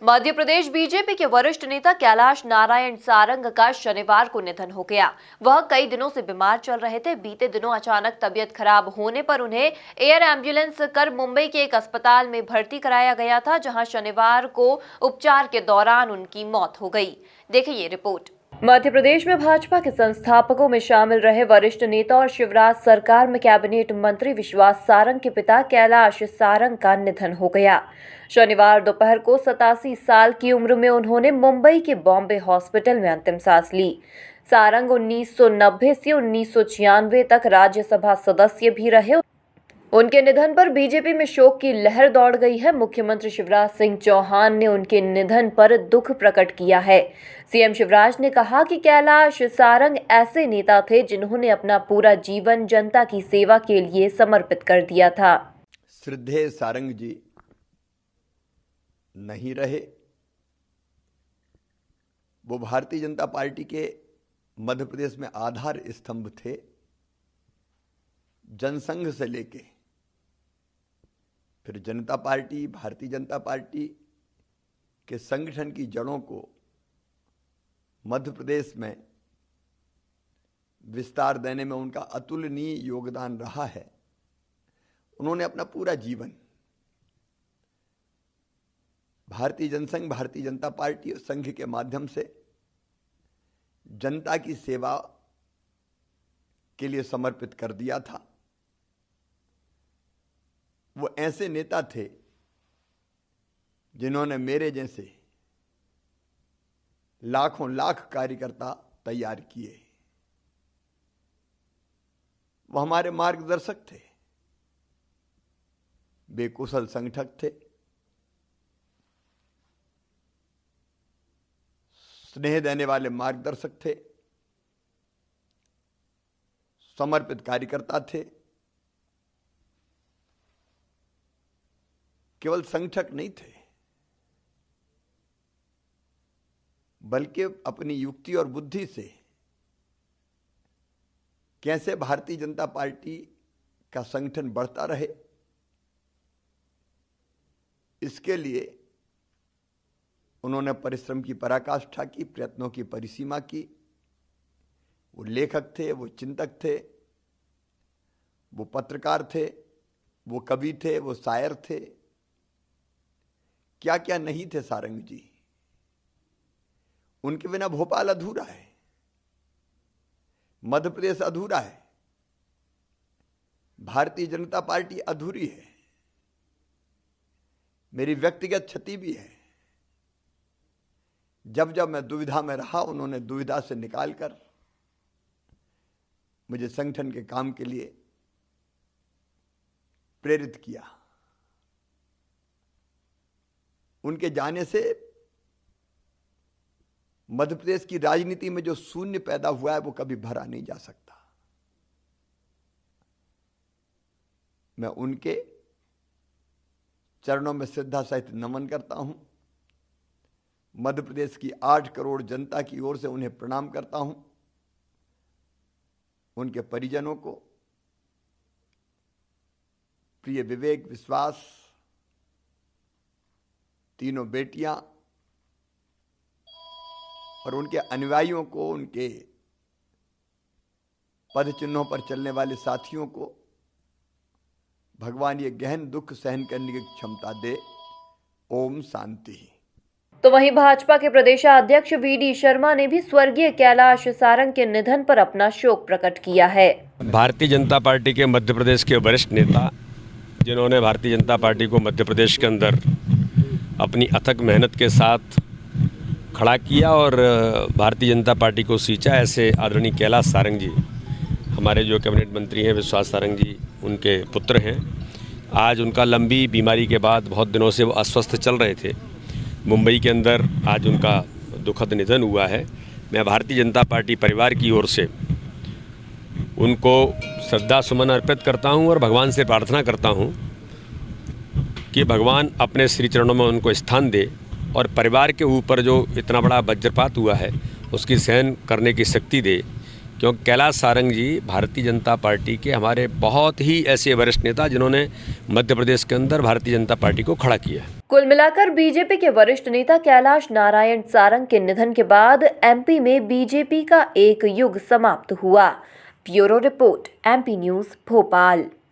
Madhya Pradesh BJP के वरिष्ठ नेता कैलाश नारायण सारंग का शनिवार को निधन हो गया। वह कई दिनों से बीमार चल रहे थे। बीते दिनों अचानक तबीयत खराब होने पर उन्हें एयर एम्बुलेंस कर मुंबई के एक अस्पताल में भर्ती कराया गया था, जहां शनिवार को उपचार के दौरान उनकी मौत हो गई। देखिए ये रिपोर्ट। मध्य प्रदेश में भाजपा के संस्थापकों में शामिल रहे वरिष्ठ नेता और शिवराज सरकार में कैबिनेट मंत्री विश्वास सारंग के पिता कैलाश सारंग का निधन हो गया। शनिवार दोपहर को 87 साल की उम्र में उन्होंने मुंबई के बॉम्बे हॉस्पिटल में अंतिम सांस ली। सारंग 1990 से 1996 तक राज्यसभा सदस्य भी रहे। उनके निधन पर बीजेपी में शोक की लहर दौड़ गई है। मुख्यमंत्री शिवराज सिंह चौहान ने उनके निधन पर दुख प्रकट किया है। सीएम शिवराज ने कहा कि कैलाश सारंग ऐसे नेता थे जिन्होंने अपना पूरा जीवन जनता की सेवा के लिए समर्पित कर दिया था। श्रद्धेय सारंग जी नहीं रहे। वो भारतीय जनता पार्टी के मध्य प्रदेश में आधार स्तंभ थे। जनसंघ से लेके फिर जनता पार्टी, भारतीय जनता पार्टी के संगठन की जड़ों को मध्य प्रदेश में विस्तार देने में उनका अतुलनीय योगदान रहा है। उन्होंने अपना पूरा जीवन भारतीय जनसंघ, भारतीय जनता पार्टी और संघ के माध्यम से जनता की सेवा के लिए समर्पित कर दिया था। वो ऐसे नेता थे जिन्होंने मेरे जैसे लाखों लाख कार्यकर्ता तैयार किए। वो हमारे मार्गदर्शक थे, बेकुशल संगठक थे, स्नेह देने वाले मार्गदर्शक थे, समर्पित कार्यकर्ता थे। केवल संगठक नहीं थे, बल्कि अपनी युक्ति और बुद्धि से कैसे भारतीय जनता पार्टी का संगठन बढ़ता रहे, इसके लिए उन्होंने परिश्रम की पराकाष्ठा की, प्रयत्नों की परिसीमा की। वो लेखक थे, वो चिंतक थे, वो पत्रकार थे, वो कवि थे, वो शायर थे। क्या क्या नहीं थे सारंग जी। उनके बिना भोपाल अधूरा है, मध्य प्रदेश अधूरा है, भारतीय जनता पार्टी अधूरी है। मेरी व्यक्तिगत क्षति भी है। जब जब मैं दुविधा में रहा, उन्होंने दुविधा से निकालकर मुझे संगठन के काम के लिए प्रेरित किया। उनके जाने से मध्य प्रदेश की राजनीति में जो शून्य पैदा हुआ है वो कभी भरा नहीं जा सकता। मैं उनके चरणों में श्रद्धा सहित नमन करता हूं। मध्य प्रदेश की 8 करोड़ जनता की ओर से उन्हें प्रणाम करता हूं। उनके परिजनों को, प्रिय विवेक, विश्वास, तीनों बेटियां और उनके अनुयायियों को, उनके पद चिन्हों पर चलने वाले साथियों को भगवान ये गहन दुख सहन करने की क्षमता दे। ओम शांति। तो वहीं भाजपा के प्रदेशाध्यक्ष वीडी शर्मा ने भी स्वर्गीय कैलाश सारंग के निधन पर अपना शोक प्रकट किया है। भारतीय जनता पार्टी के मध्य प्रदेश के वरिष्ठ नेता, जिन्होंने भारतीय जनता पार्टी को मध्य प्रदेश के अंदर अपनी अथक मेहनत के साथ खड़ा किया और भारतीय जनता पार्टी को सींचा, ऐसे आदरणीय कैलाश सारंग जी, हमारे जो कैबिनेट मंत्री हैं विश्वास सारंग जी, उनके पुत्र हैं। आज उनका लंबी बीमारी के बाद, बहुत दिनों से वो अस्वस्थ चल रहे थे मुंबई के अंदर, आज उनका दुखद निधन हुआ है। मैं भारतीय जनता पार्टी परिवार की ओर से उनको श्रद्धा सुमन अर्पित करता हूं और भगवान से प्रार्थना करता हूं कि भगवान अपने श्री चरणों में उनको स्थान दे और परिवार के ऊपर जो इतना बड़ा वज्रपात हुआ है उसकी सहन करने की शक्ति दे। क्योंकि कैलाश सारंग जी भारतीय जनता पार्टी के हमारे बहुत ही ऐसे वरिष्ठ नेता जिन्होंने मध्य प्रदेश के अंदर भारतीय जनता पार्टी को खड़ा किया। कुल मिलाकर बीजेपी के वरिष्ठ नेता कैलाश नारायण सारंग के निधन के बाद एमपी में बीजेपी का एक युग समाप्त हुआ। Bureau report, MP news, Bhopal.